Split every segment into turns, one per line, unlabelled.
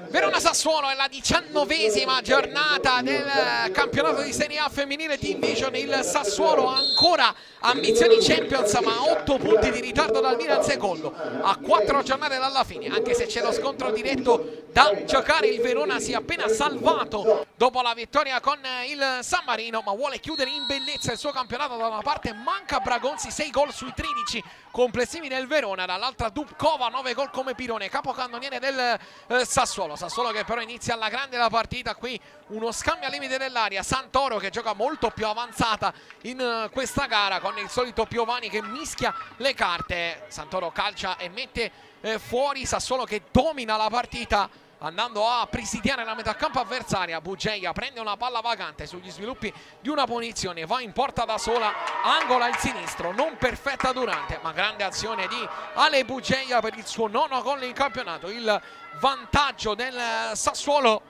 Verona-Sassuolo è la 19ª giornata del campionato di Serie A femminile Team Vision. Il Sassuolo ha ancora ambizioni Champions, ma a 8 punti di ritardo dal Milan secondo, a 4 giornate dalla fine. Anche se c'è lo scontro diretto da giocare, il Verona si è appena salvato dopo la vittoria con il San Marino, ma vuole chiudere in bellezza il suo campionato. Da una parte manca Bragonzi, 6 gol sui 13 complessivi del Verona, dall'altra Dubkova, 9 gol come Pirone, capocannoniere del Sassuolo che però inizia alla grande la partita. Qui uno scambio al limite dell'area, Santoro che gioca molto più avanzata in questa gara con il solito Piovani che mischia le carte. Santoro calcia e mette fuori, Sassuolo che domina la partita andando a presidiare la metà campo avversaria. Bugeia prende una palla vacante sugli sviluppi di una punizione, va in porta da sola, angola il sinistro, non perfetta Durante, ma grande azione di Ale Bugeia per il suo 9º gol in campionato. Il vantaggio del Sassuolo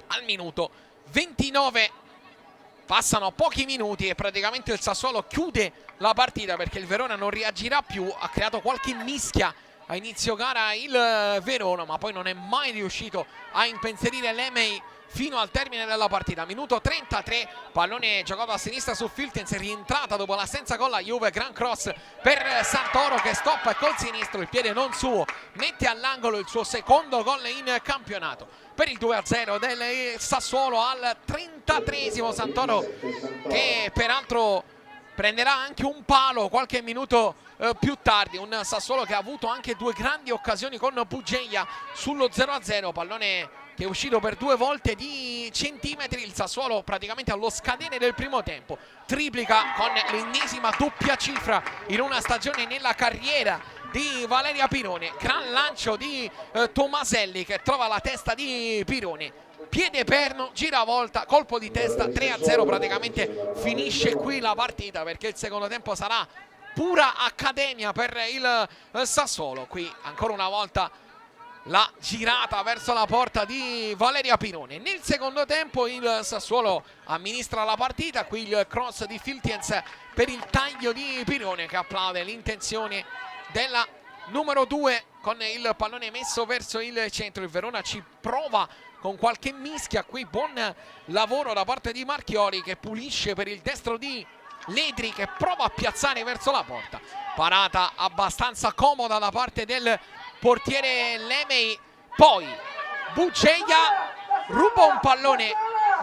al minuto 29. Passano pochi minuti e praticamente il Sassuolo chiude la partita perché il Verona non reagirà più. Ha creato qualche mischia a inizio gara il Verona, ma poi non è mai riuscito a impensierire l'Emei fino al termine della partita. Minuto 33, pallone giocato a sinistra su Filtens, è rientrata dopo l'assenza con la Juve, gran cross per Santoro che stoppa e col sinistro, il piede non suo, mette all'angolo il suo secondo gol in campionato per il 2-0 del Sassuolo al 33esimo. Santoro che peraltro prenderà anche un palo qualche minuto più tardi. Un Sassuolo che ha avuto anche 2 grandi occasioni con Bugeia sullo 0-0, pallone che è uscito per 2 volte di centimetri. Il Sassuolo praticamente allo scadere del primo tempo triplica con l'ennesima doppia cifra in una stagione nella carriera di Valeria Pirone. Gran lancio di Tomaselli che trova la testa di Pirone, piede perno, giravolta, colpo di testa, 3-0. praticamente finisce qui la partita perché il secondo tempo sarà pura accademia per il Sassuolo. Qui ancora una volta la girata verso la porta di Valeria Pirone. Nel secondo tempo il Sassuolo amministra la partita, qui il cross di Filtens per il taglio di Pirone che applaude l'intenzione della numero 2 con il pallone messo verso il centro. Il Verona ci prova con qualche mischia, qui buon lavoro da parte di Marchiori che pulisce per il destro di Ledri che prova a piazzare verso la porta, parata abbastanza comoda da parte del portiere Lemei. Poi Bugeia ruba un pallone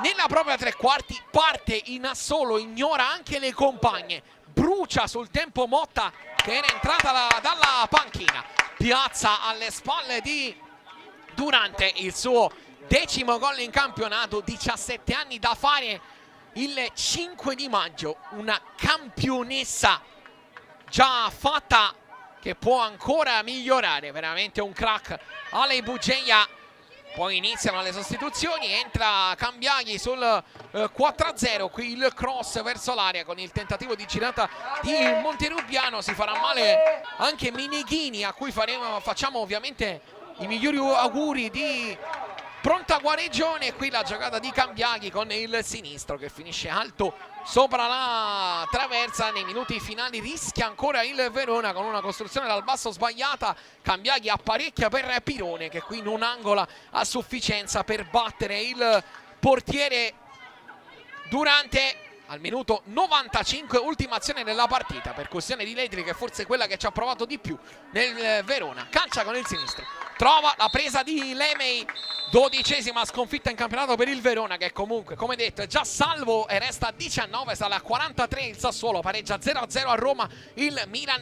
nella propria tre quarti, parte in assolo, ignora anche le compagne, brucia sul tempo Motta che era entrata dalla panchina, piazza alle spalle di Durante il suo 10º gol in campionato, 17 anni da fare il 5 di maggio, una campionessa già fatta che può ancora migliorare, veramente un crack Ale Bugeia. Poi iniziano le sostituzioni, entra Cambiaghi sul 4-0, qui il cross verso l'area con il tentativo di girata di Monterubbiano, si farà male anche Meneghini a cui facciamo ovviamente i migliori auguri di pronta guarigione. Qui la giocata di Cambiaghi con il sinistro che finisce alto sopra la traversa. Nei minuti finali rischia ancora il Verona con una costruzione dal basso sbagliata. Cambiaghi apparecchia per Pirone che qui non angola a sufficienza per battere il portiere Durante. Al minuto 95, ultima azione della partita, percussione di Ledri che forse è quella che ci ha provato di più nel Verona, calcia con il sinistro, trova la presa di Lemei, 12ª sconfitta in campionato per il Verona che comunque come detto è già salvo e resta a 19, sale a 43 il Sassuolo, pareggia 0-0 a Roma il Milan.